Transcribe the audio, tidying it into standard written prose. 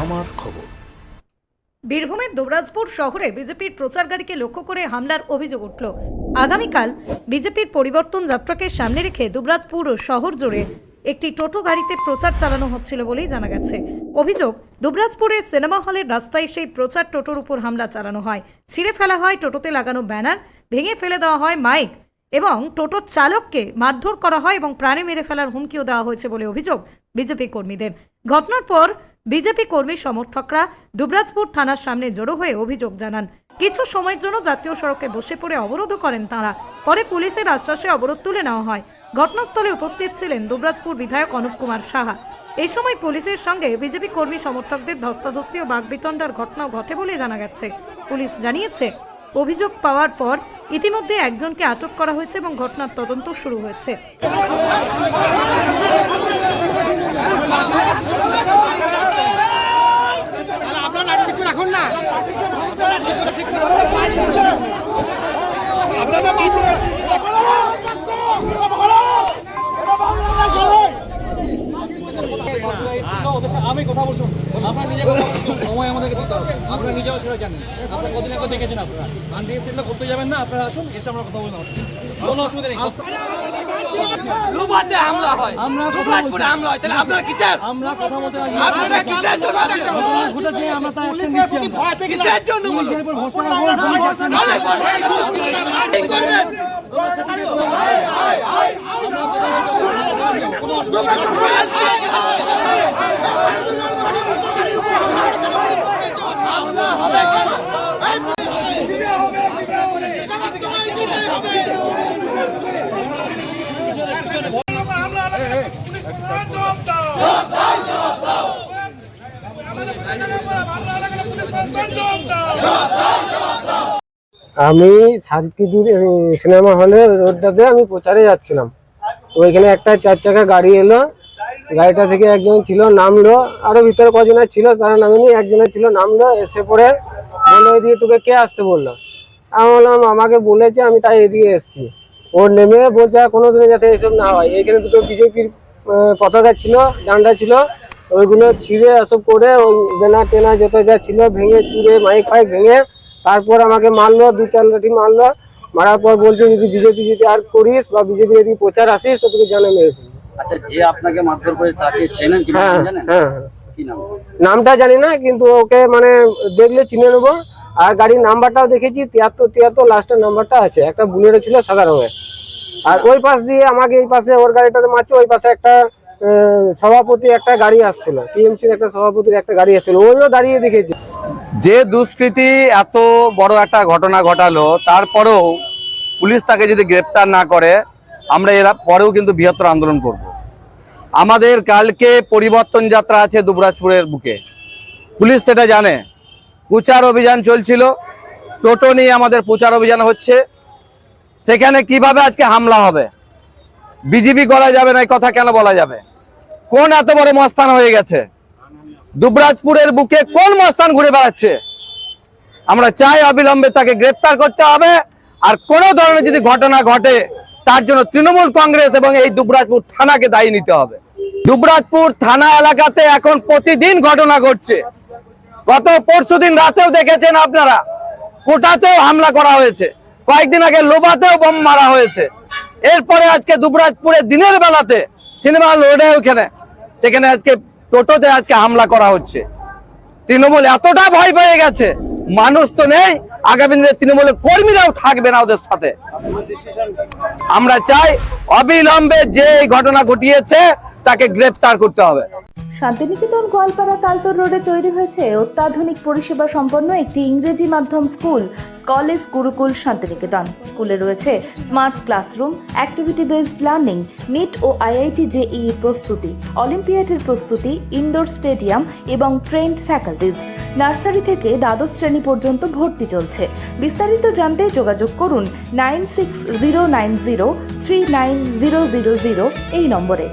আমার খবর। বীরভূমের দুবরাজপুর শহরে বিজেপির প্রচার গাড়িকে লক্ষ্য করে হামলার অভিযোগ উঠল। আগামীকাল বিজেপির পরিবর্তন যাত্রাকে সামনে রেখে দুবরাজপুর শহর জুড়ে একটি টোটো গাড়িতে প্রচার চালানো হচ্ছিল বলেই জানা গেছে। অভিযোগ, দুবরাজপুরের সিনেমা হলের রাস্তায় সেই প্রচার টোটোর উপর হামলা চালানো হয়, ছিঁড়ে ফেলা হয় টোটোতে লাগানো ব্যানার, ভেঙে ফেলে দেওয়া হয় মাইক এবং টোটোর চালককে মারধর করা হয় এবং প্রাণে মেরে ফেলার হুমকিও দেওয়া হয়েছে বলে অভিযোগ বিজেপি কর্মীদের। ঘটনার পর বিজেপি কর্মী সমর্থকরা দুবরাজপুর থানার সামনে জড়ো হয়ে অভিযোগ জানান। কিছু সময়ের জন্য জাতীয় সড়কে বসে পড়ে অবরোধ করেন তাঁরা। পরে পুলিশের আশ্বাসে অবরোধ তুলে নেওয়া হয়। ঘটনাস্থলে উপস্থিত ছিলেন দুবরাজপুর বিধায়ক অনুপ কুমার সাহা। এই সময় পুলিশের সঙ্গে বিজেপি কর্মী সমর্থকদের ধস্তাধস্তি ও বাগবিতণ্ডার ঘটনাও ঘটে বলে জানা গেছে। পুলিশ জানিয়েছে, অভিযোগ পাওয়ার পর ইতিমধ্যে একজনকে আটক করা হয়েছে এবং ঘটনার তদন্ত শুরু হয়েছে। আমি কথা বলছি, আপনারা নিজে কথা বলছেন, সময় আমাদেরকে দিতে হবে। আপনারা নিজেও সেটা জানেন, আপনারা কদিন আগে দেখেছেন। আপনারা আনডিসিপ্লিন করতে যাবেন না, আপনারা আসুন, এসে আমরা কথা বলতে হবে, কোনো অসুবিধা নেই। লোবাতে হামলা হয়, আমরা দুবরাজপুরে হামলা হয়, তাহলে আপনারা কি চান? আমরা কথা বলতে আপনারা কিসের জন্য ঘটেছে, আমরা তার অ্যাকশন নিচ্ছি। কিসের জন্য বলুন? পুলিশের উপর ভরসা রাখবো, আমি সাতকিদুর সিনেমা হলে রোডটাতে আমি প্রচারে যাচ্ছিলাম। ওইখানে একটা 4 চাকা গাড়ি এলো, গাড়িটা থেকে একজন ছিল নামলো, আরো ভিতরে কজনা ছিল তারা নামেনি, একজনের ছিল নামলো, এসে পরে বললো এদিকে তোকে কে আসতে বললো। আমি বললাম আমাকে বলেছে, আমি তাই এদিকে এসছি। ওর নেমে বলছে কোনোদিনও যাতে এসব না হয়। এইখানে দুটো বিজেপির পতাকা ছিল, ডান্ডা ছিল, ওইগুলো ছিঁড়ে এসব করে ওই ব্যানার টেনা যত যা ছিল ভেঙে চুড়ে মাইক ফাইক ভেঙে তারপর আমাকে মারলো, 2-4 লাঠি মারলো। মারার পর বলছে যদি বিজেপি যদি আর করিস বা বিজেপি যদি প্রচার আসিস তো তোকে জানে মেরে ফেলবো। আচ্ছা, যে আপনাকে মারধর করে তাকে চেনেন কি হ্যাঁ জানেন? হ্যাঁ, কি নাম? নামটা জানি না, কিন্তু ওকে মানে দেখলে চিনে নেবো। আর গাড়ির নাম্বারটাও দেখেছি, 73 লাস্টের নাম্বারটা আছে। একটা বুলেরো ছিল সাদা রঙের। আর ওই পাশ দিয়ে আমাকে এই পাশে ওর গাড়িটাতে মারছে, ওই পাশে একটা সভাপতি একটা গাড়ি আসছিল, টিএমসির একটা সভাপতির একটা গাড়ি আসছিল, ওইও দাঁড়িয়ে দেখেছি। যে দুষ্কৃতী এত বড় একটা ঘটনা ঘটালো, তারপরেও পুলিশ তাকে যদি গ্রেপ্তার না করে, আমরা এরা পরেও কিন্তু বৃহত্তর আন্দোলন করব। আমাদের কালকে পরিবর্তন যাত্রা আছে দুবরাজপুরের বুকে, পুলিশ সেটা জানে। প্রচার অভিযান চলছিল, টোটো নিয়ে আমাদের প্রচার অভিযান হচ্ছে। সেখানে কিভাবে আজকে হামলা হবে? বিজেপি করা যাবে না, এই কথা কেন বলা যাবে? কোন এত বড় মস্তান হয়ে গেছে? দুবরাজপুরের বুকে কোন মস্তান ঘুরে বেড়াচ্ছে? আমরা চাই অবিলম্বে তাকে গ্রেপ্তার করতে হবে। আর কোনো ধরনের যদি ঘটনা ঘটে, তার জন্য তৃণমূল কংগ্রেস এবং এই দুবরাজপুর থানাকে দায়ী নিতে হবে। দুবরাজপুর থানা এলাকাতে এখন প্রতিদিন ঘটনা ঘটছে। গত পরশুদিন রাতেও দেখেছেন আপনারা, কোটাতেও হামলা করা হয়েছে, কয়েকদিন আগে লোবাতেও বোম মারা হয়েছে। এরপরে আজকে দুবরাজপুরে দিনের বেলাতে সিনেমা রোডে ওখানে সেখানে আজকে টোটোতে আজকে হামলা করা হচ্ছে। তৃণমূল এতটা ভয় পেয়ে গেছে, মানুষ তো নেই, আগামী দিনে তৃণমূলের কর্মীরাও থাকবে না ওদের সাথে। আমরা চাই অবিলম্বে যে এই ঘটনা ঘটিয়েছে তাকে গ্রেফতার করতে হবে। শান্তিনিকেতন গোয়ালপাড়া তালতর রোডে তৈরি হয়েছে অত্যাধুনিক পরিষেবা সম্পন্ন একটি ইংরেজি মাধ্যম স্কুল, কলেজ গুরুকুল শান্তিনিকেতন। স্কুলে রয়েছে smart classroom, activity based learning, NEET ও আইআইটি জেইই প্রস্তুতি, অলিম্পিয়াডের প্রস্তুতি, ইনডোর স্টেডিয়াম এবং ট্রেন্ড ফ্যাকাল্টিজ। নার্সারি থেকে দ্বাদশ শ্রেণী পর্যন্ত ভর্তি চলছে। বিস্তারিত জানতে যোগাযোগ করুন 9609039000 এই নম্বরে।